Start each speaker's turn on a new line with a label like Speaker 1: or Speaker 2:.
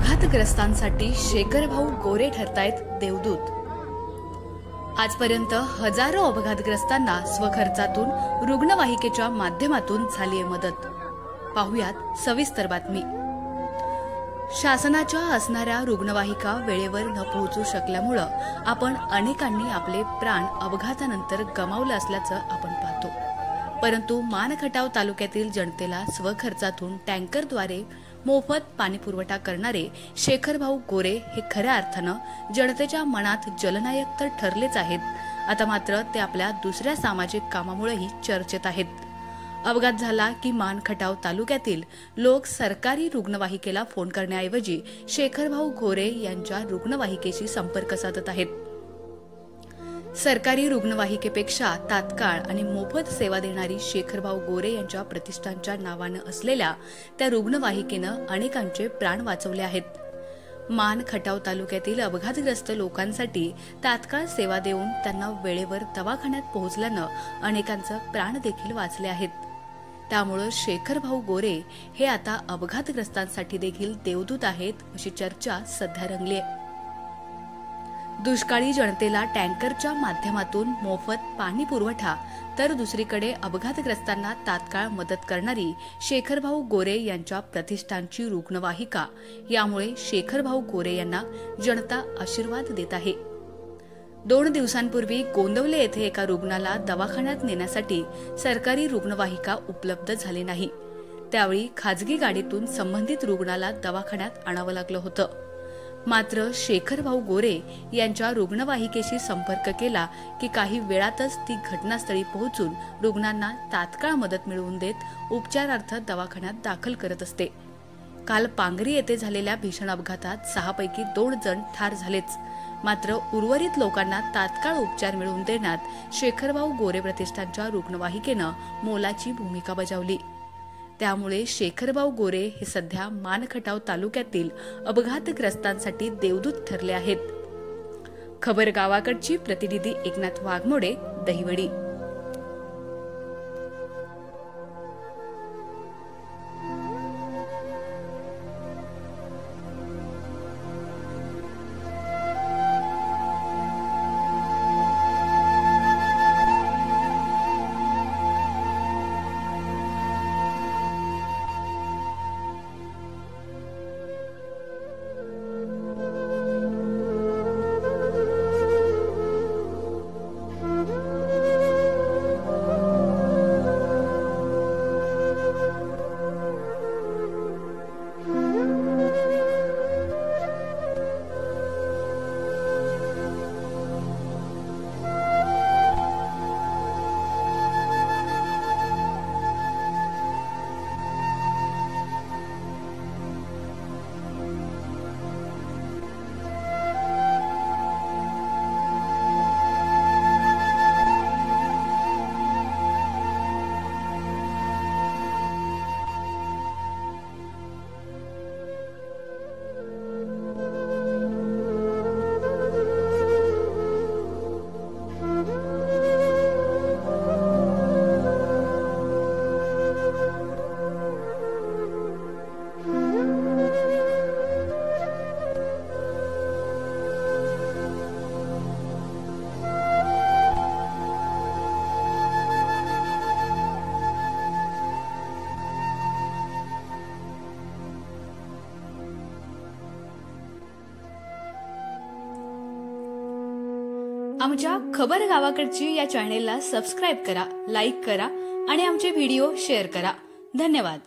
Speaker 1: अपघातग्रस्तांसाठी शेखर भाऊ गोरे ठरतायत देवदूत। आजपर्यंत हजारो अपघातग्रस्तांना स्वखर्चातून रुग्णवाहिकेच्या माध्यमातून झालीय मदत। पाहुयात सविस्तर बातमी। शासनाच्या असणाऱ्या रुग्णवाहिका वेळेवर न पोहोचू शकल्यामुळे आपण अनेकांनी आपले प्राण अपघातानंतर गमावले असल्याचं आपण पाहतो। परंतु मानखटाव तालुक्यातील जनतेला स्वखर्चातून टँकरद्वारे मोफत पाणी पुरवठा करणारे शेखर भाऊ गोरे हे खऱ्या अर्थानं जनतेच्या मनात जलनायक तर ठरलेच आहेत, आता मात्र ते आपल्या दुसऱ्या सामाजिक कामामुळेही चर्चेत आहेत। अपघात झाला की मानखटाव तालुक्यातील लोक सरकारी रुग्णवाहिकेला फोन करण्याऐवजी शेखर भाऊ गोरे यांच्या रुग्णवाहिकेशी संपर्क साधत आहेत। सरकारी रुग्णवाहिकेपेक्षा तात्काळ आणि मोफत सेवा देणारी शेखर भाऊ गोरे यांच्या प्रतिष्ठानच्या नावानं असलेल्या त्या रुग्णवाहिकेनं अनेकांचे प्राण वाचवले आहेत। मानखटाव तालुक्यातील अपघातग्रस्त लोकांसाठी तात्काळ सेवा देऊन त्यांना वेळेवर दवाखान्यात पोहोचल्यानं अनेकांचे प्राण देखील वाचले आहेत। त्यामुळे शेखर भाऊ गोरे हे आता अपघातग्रस्तांसाठी देखील देवदूत आहेत, अशी चर्चा सध्या रंगली आहे। दुष्काळी जनतेला टँकरच्या माध्यमातून मोफत पाणी पुरवठा तर दुसरीकडे अपघातग्रस्तांना तात्काळ मदत करणारी शेखर भाऊ गोरे यांच्या प्रतिष्ठानची रुग्णवाहिका, यामुळे शेखर भाऊ गोरे यांना जनता आशीर्वाद देत आहे। 2 दिवसांपूर्वी गोंदवले येथे एका रुग्णाला दवाखान्यात नेण्यासाठी सरकारी रुग्णवाहिका उपलब्ध झाली नाही। त्यावेळी खाजगी गाडीतून संबंधित रुग्णाला दवाखान्यात आणावं लागलं होतं। मात्र शेखर भाऊ गोरे यांच्या रुग्णवाहिकेशी संपर्क केला की काही वेळातच ती घटनास्थळी पोहोचून रुग्णांना तात्काळ मदत मिळवून देत उपचारार्थ दवाखान्यात दाखल करत असते। काल पांगरी येथे झालेल्या भीषण अपघातात 6 पैकी 2 जण ठार झालेच, मात्र उर्वरित लोकांना तात्काळ उपचार मिळवून देण्यात शेखर भाऊ गोरे प्रतिष्ठानच्या रुग्णवाहिकेनं मोलाची भूमिका बजावली। त्यामुळे शेखर भाऊ गोरे हे सध्या मानखटाव तालुक्यातील अपघातग्रस्तांसाठी देवदूत ठरले आहेत। खबर गावाकडची प्रतिनिधी एकनाथ वाघमोडे, दहिवडी। आमच्या खबर गावाकडची या चॅनेलला सबस्क्राइब करा, लाईक करा आणि आमचे व्हिडिओ शेअर करा। धन्यवाद।